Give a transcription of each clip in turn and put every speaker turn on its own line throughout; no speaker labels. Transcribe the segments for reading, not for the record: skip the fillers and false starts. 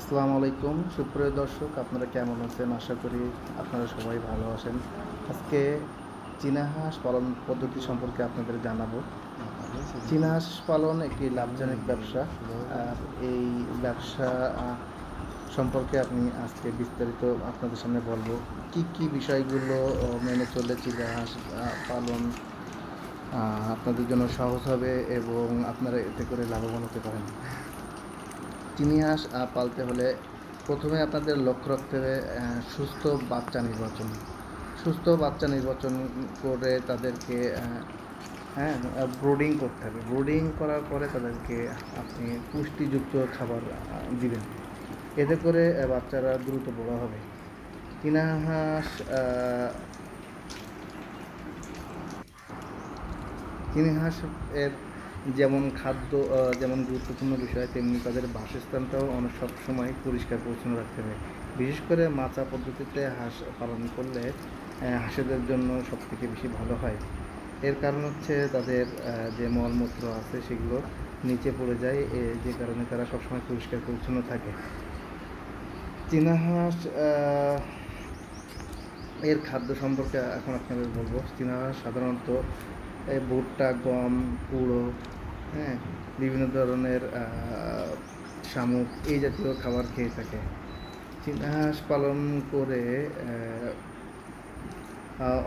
আসসালামু আলাইকুম সুপ্রিয় দর্শক, আপনারা কেমন আছেন? আশা করি আপনারা সবাই ভালো আছেন। আজকে চীনা হাঁস পালন পদ্ধতি সম্পর্কে আপনাদের জানাবো। চীনা হাঁস পালন একটি লাভজনক ব্যবসা। আর এই ব্যবসা সম্পর্কে আমি আজকে বিস্তারিত আপনাদের সামনে বলবো। কি বিষয়গুলো মেনে চললে চীনা হাঁস পালন আপনাদের জন্য সহজ হবে এবং আপনারা এতে করে লাভবান হতে পারেন। চীনি হাঁস পালতে হলে প্রথমে আপনাদের লক্ষ্য রাখতে হবে সুস্থ বাচ্চা নির্বাচন। সুস্থ বাচ্চা নির্বাচন করে তাদেরকে ব্রুডিং করতে হবে। ব্রুডিং করার পরে তাদেরকে আপনি পুষ্টিযুক্ত খাবার দিবেন। এতে করে বাচ্চারা দ্রুত বড় হবে। চীনা হাঁস চীনা হাঁস এর যেমন খাদ্য যেমন গুরুত্বপূর্ণ বিষয়, তেমনি তাদের বাসস্থানটাও সবসময় পরিষ্কার পরিচ্ছন্ন রাখতে হবে। বিশেষ করে মাচা পদ্ধতিতে হাঁস পালন করলে হাঁসেদের জন্য সবথেকে বেশি ভালো হয়। এর কারণ হচ্ছে তাদের যে মলমূত্র আছে সেগুলো নিচে পড়ে যায়, যে কারণে তারা সবসময় পরিষ্কার পরিচ্ছন্ন থাকে। চীনা হাঁস এর খাদ্য সম্পর্কে এখন আপনাদের বলবো। চীনা হাঁস সাধারণত ভুট্টা, গম, কুড়ো, বিভিন্ন ধরনের শামুক এই জাতীয় খাবার খেয়ে থাকে। চীনা হাঁস পালন করে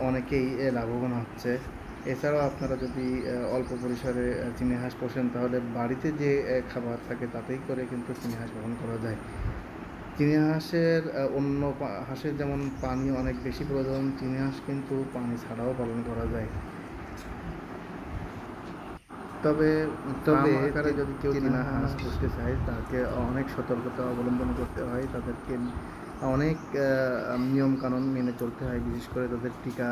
অনেকেই লাভবান হচ্ছে। এছাড়াও আপনারা যদি অল্প পরিসরে চীনা হাঁস পোষেন, তাহলে বাড়িতে যে খাবার থাকে তাতেই করে কিন্তু চীনা হাঁস পালন করা যায়। চীনা হাঁসের অন্য হাঁসের যেমন পানি অনেক বেশি প্রয়োজন, চীনা হাঁস কিন্তু পানি ছাড়াও পালন করা যায়। তবে আকারে যদি কেউ চীনা হাঁস পুষতে চায়, তাকে অনেক সতর্কতা অবলম্বন করতে হয়। তাদেরকে অনেক নিয়মকানুন মেনে চলতে হয়। বিশেষ করে তাদের টিকা,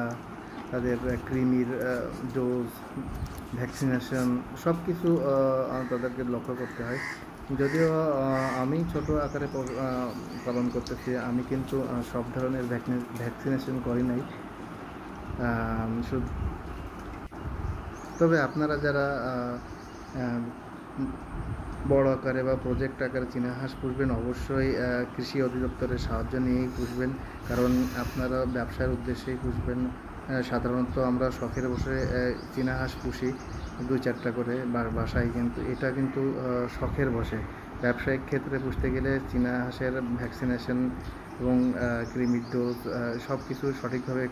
তাদের কৃমির ডোজ, ভ্যাকসিনেশন সব কিছু তাদেরকে লক্ষ্য করতে হয়। যদিও আমি ছোট আকারে পালন করতেছি, আমি কিন্তু সব ধরনের ভ্যাকসিনেশন করি নাই। তবে আপনারা যারা বড় আকারে বা প্রজেক্ট আকারে চীনা হাঁস পুষবেন, অবশ্যই কৃষি অধিদপ্তরের সাহায্য নিয়েই পুষবেন, কারণ আপনারা ব্যবসার উদ্দেশ্যেই পুষবেন। সাধারণত আমরা শখের বসে চীনা হাঁস পুষি 2-4টা করে বাসায়, কিন্তু এটা কিন্তু শখের বসে। ব্যবসায়িক ক্ষেত্রে পুষতে গেলে চীনা হাঁসের ভ্যাকসিনেশন এবং কৃমির ডোজ সব কিছু সঠিকভাবে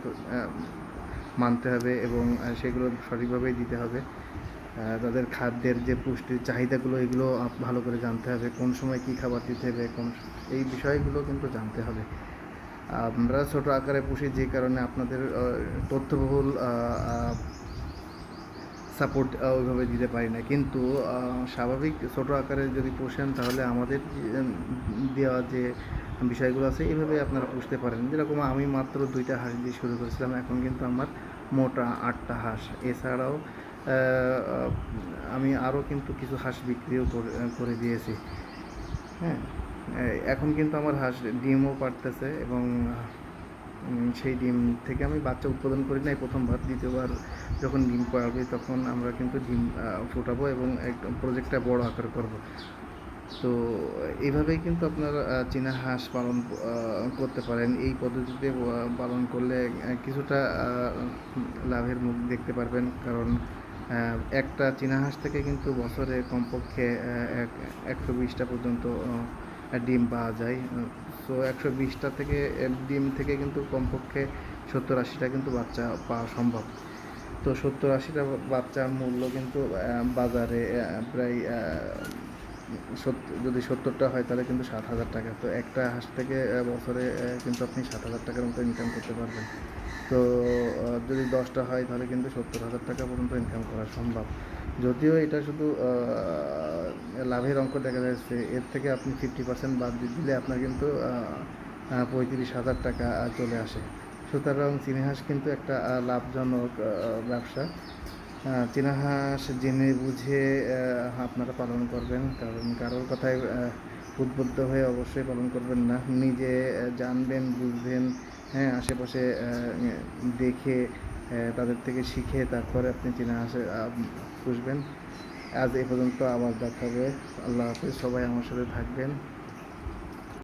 মানতে হবে এবং সেগুলো সঠিকভাবেই দিতে হবে। তাদের খাদ্যের যে পুষ্টির চাহিদাগুলো, এগুলো ভালো করে জানতে হবে। কোন সময় কী খাবার দিতে হবে, এই বিষয়গুলো কিন্তু জানতে হবে। আমরা ছোট আকারে পুষি, যে কারণে আপনাদের তথ্যবহুল সাপোর্ট ওইভাবে দিতে পারি না। কিন্তু স্বাভাবিক ছোট আকারে যদি পোষেন, তাহলে আমাদের দেওয়া যে বিষয়গুলো আছে এইভাবে আপনারা পুষতে পারেন। যেরকম আমি মাত্র 2টা হাঁস দিয়ে শুরু করেছিলাম, এখন কিন্তু আমার মোটা 8টা হাঁস। এছাড়াও আমি আরও কিন্তু কিছু হাঁস বিক্রিও করে দিয়েছি। এখন কিন্তু আমার হাঁস ডিমও পাড়তেছে এবং সেই ডিম থেকে আমি বাচ্চা উৎপাদন করি নাই প্রথমবার। দ্বিতীয়বার যখন ডিম পাড়বে, তখন আমরা কিন্তু ডিম ফোটাবো এবং একদম প্রজেক্টটা বড় আকার করব। তো এইভাবেই কিন্তু আপনারা চীনা হাঁস পালন করতে পারেন। এই পদ্ধতিতে পালন করলে কিছুটা লাভের মুখ দেখতে পারবেন, কারণ একটা চীনা হাঁস থেকে কিন্তু বছরে কমপক্ষে 120টা পর্যন্ত ডিম পাওয়া যায়। সো 120টা থেকে ডিম থেকে কিন্তু কমপক্ষে 70-80টা কিন্তু বাচ্চা পাওয়া সম্ভব। তো 70-80টা বাচ্চার মূল্য কিন্তু বাজারে প্রায় যদি 70টা হয়, তাহলে কিন্তু 7,000 টাকা। তো একটা হাঁস থেকে বছরে কিন্তু আপনি 7,000 টাকার মতো ইনকাম করতে পারবেন। তো যদি 10টা হয়, তাহলে কিন্তু 70,000 টাকা পর্যন্ত ইনকাম করা সম্ভব। যদিও এটা শুধু লাভের অঙ্ক দেখা যাচ্ছে, এর থেকে আপনি 50% বাদ দিলে আপনার কিন্তু 35,000 টাকা চলে আসে। সুতরাং চীনা হাঁস কিন্তু একটা লাভজনক ব্যবসা। চীনা হাঁস জেনে বুঝে আপনারা পালন করবেন, কারণ কারোর কথায় উদ্বুদ্ধ হয়ে অবশ্যই পালন করবেন না। নিজে জানবেন, বুঝবেন, আশেপাশে দেখে তাদের থেকে শিখে তারপরে আপনি চীনা হাঁস পুষবেন। আজ এ পর্যন্ত, আবার দেখা হবে। আল্লাহ হাফেজ। সবাই আমার সাথে থাকবেন।